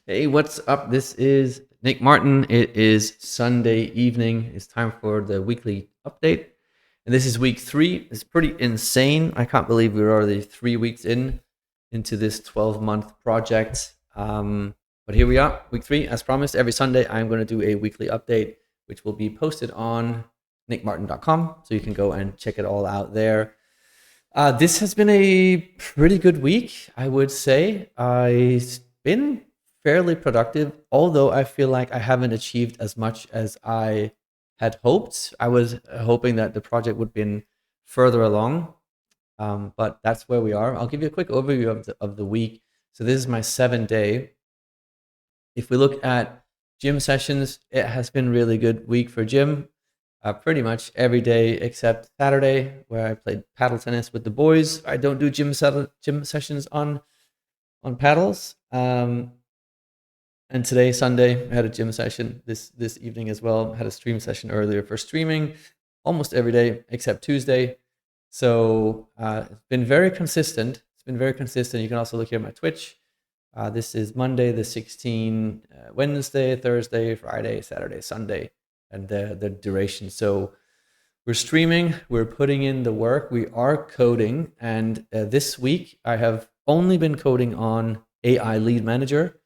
Hey, what's up? This is Nick Martin. It is Sunday evening. It's time for the weekly update. And this is week 3. It's pretty insane. I can't believe we're already 3 weeks into this 12-month project. But here we are, week 3. As promised, every Sunday I'm going to do a weekly update, which will be posted on nickmartin.com. So you can go and check it all out there. This has been a pretty good week, I would say. I've been fairly productive, although I feel like I haven't achieved as much as I had hoped. I was hoping that the project would have been further along, but that's where we are. I'll give you a quick overview of the week. So this is my 7th day. If we look at gym sessions, it has been really good week for gym. Pretty much every day except Saturday, where I played paddle tennis with the boys. I don't do gym sessions on paddles. And today, Sunday, I had a gym session this evening as well. I had a stream session earlier for streaming almost every day except Tuesday. So it's been very consistent. You can also look here at my Twitch. This is Monday, the 16th, Wednesday, Thursday, Friday, Saturday, Sunday, and the duration. So we're streaming, we're putting in the work, we are coding. And this week, I have only been coding on AI Lead Manager,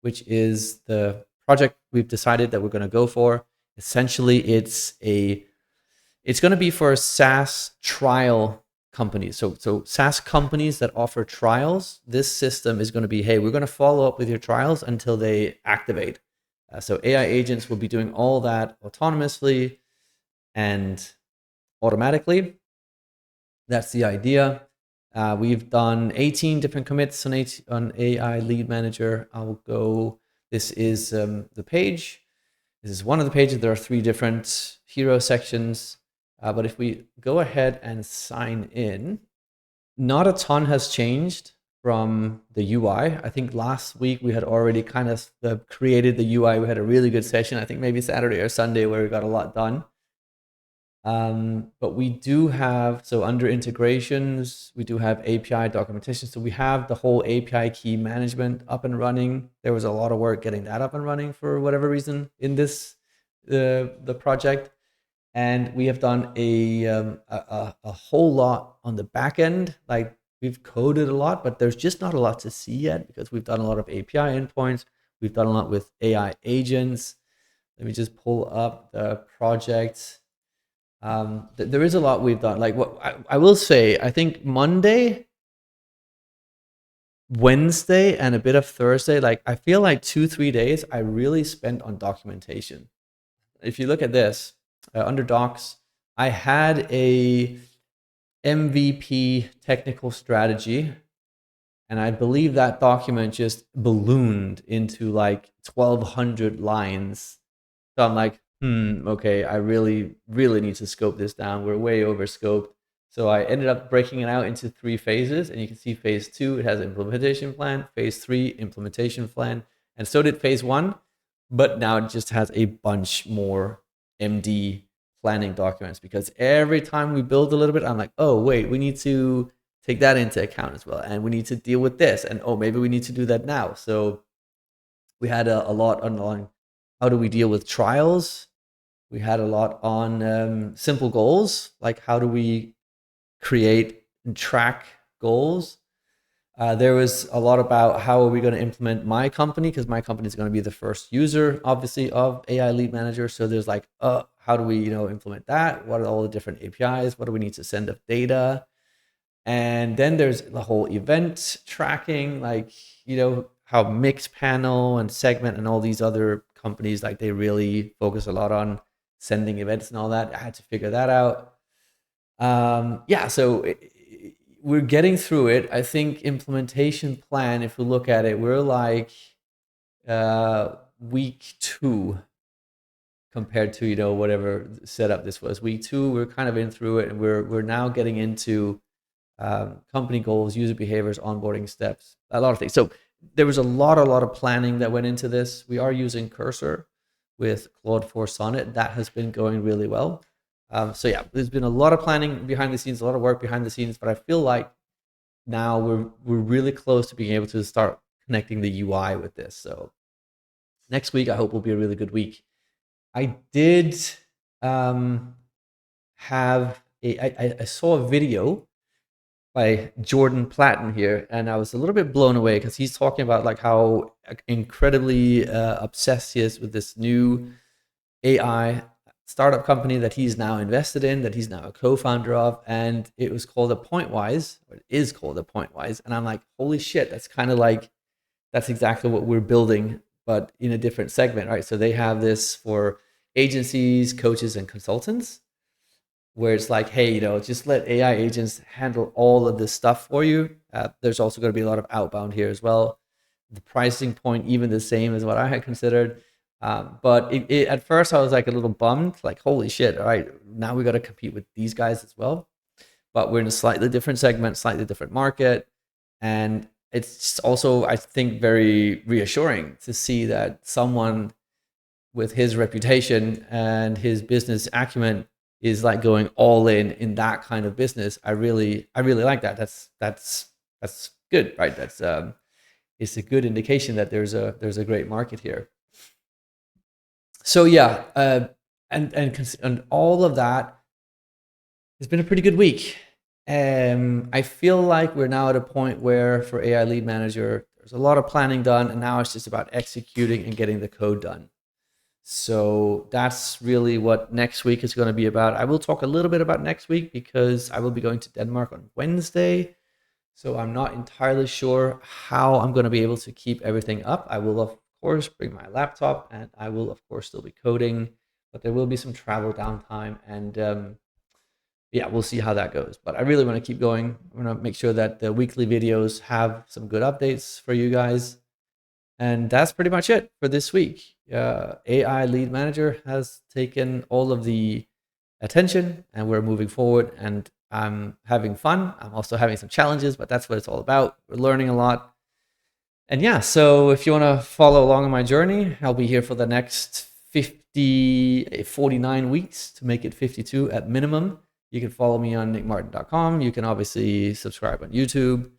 which is the project we've decided that we're going to go for. Essentially, it's going to be for SaaS trial companies. So SaaS companies that offer trials, this system is going to be, hey, we're going to follow up with your trials until they activate. So AI agents will be doing all that autonomously and automatically. That's the idea. We've done 18 different commits on AI Lead Manager. I'll go. This is the page. This is one of the pages. There are 3 different hero sections. But if we go ahead and sign in, not a ton has changed from the UI. I think last week we had already kind of created the UI. We had a really good session. I think maybe Saturday or Sunday where we got a lot done. But we do have, so under integrations, we do have API documentation. So we have the whole API key management up and running. There was a lot of work getting that up and running for whatever reason in this, the project. And we have done a whole lot on the back end. Like we've coded a lot, but there's just not a lot to see yet because we've done a lot of API endpoints. We've done a lot with AI agents. Let me just pull up the project. There is a lot we've done. Like what I will say, I think Monday, Wednesday, and a bit of Thursday, like I feel like 2-3 days I really spent on documentation. If you look at this, under docs, I had a MVP technical strategy, and I believe that document just ballooned into like 1,200 lines. So I'm like, okay, I really, really need to scope this down. We're way over scoped. So I ended up breaking it out into 3 phases, and you can see phase 2, it has an implementation plan, phase 3, implementation plan, and so did phase 1, but now it just has a bunch more MD planning documents because every time we build a little bit, I'm like, oh, wait, we need to take that into account as well. And we need to deal with this. And oh, maybe we need to do that now. So we had a lot on how do we deal with trials. We had a lot on simple goals, like how do we create and track goals. There was a lot about how are we going to implement my company, because my company is going to be the first user, obviously, of AI Lead Manager. So there's like, how do we, implement that? What are all the different APIs? What do we need to send of data? And then there's the whole event tracking, like, how Mixpanel and Segment and all these other companies, like they really focus a lot on sending events and all that. I had to figure that out. So we're getting through it. I think implementation plan, if we look at it, we're like week 2 compared to whatever setup this was. Week 2, we're kind of in through it, and we're now getting into company goals, user behaviors, onboarding steps, a lot of things. So there was a lot of planning that went into this. We are using Cursor with Claude 4 Sonnet. That has been going really well. There's been a lot of planning behind the scenes, a lot of work behind the scenes, but I feel like now we're really close to being able to start connecting the UI with this. So next week, I hope will be a really good week. I did I saw a video by Jordan Platten here, and I was a little bit blown away because he's talking about like how incredibly obsessed he is with this new AI startup company that he's now invested in, that he's now a co-founder of, and it was called a Pointwise, or it is called a Pointwise, and I'm like, holy shit, that's kind of like that's exactly what we're building, but in a different segment, right? So they have this for agencies, coaches, and consultants, where it's like, hey, just let AI agents handle all of this stuff for you. There's also going to be a lot of outbound here as well. The pricing point, even the same as what I had considered. But at first, I was like a little bummed, like, holy shit, all right, now we got to compete with these guys as well. But we're in a slightly different segment, slightly different market. And it's also, I think, very reassuring to see that someone with his reputation and his business acumen is like going all in that kind of business. I really like that. That's good, right? That's it's a good indication that there's a great market here. So yeah, and all of that, it's been a pretty good week. I feel like we're now at a point where for AI Lead Manager, there's a lot of planning done, and now it's just about executing and getting the code done. So that's really what next week is going to be about. I will talk a little bit about next week because I will be going to Denmark on Wednesday. So I'm not entirely sure how I'm going to be able to keep everything up. I will, of course, bring my laptop, and I will, of course, still be coding, but there will be some travel downtime, and yeah, we'll see how that goes. But I really want to keep going. I'm going to make sure that the weekly videos have some good updates for you guys. And that's pretty much it for this week. AI Lead Manager has taken all of the attention, and we're moving forward, and I'm having fun. I'm also having some challenges, but that's what it's all about. We're learning a lot. And yeah, so if you want to follow along on my journey, I'll be here for the next 49 weeks to make it 52 at minimum. You can follow me on nickmartin.com. You can obviously subscribe on YouTube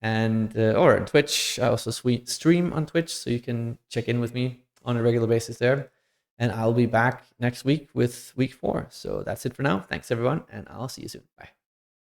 and or on Twitch. I also stream on Twitch, so you can check in with me on a regular basis there. And I'll be back next week with week 4. So that's it for now. Thanks everyone, and I'll see you soon. Bye.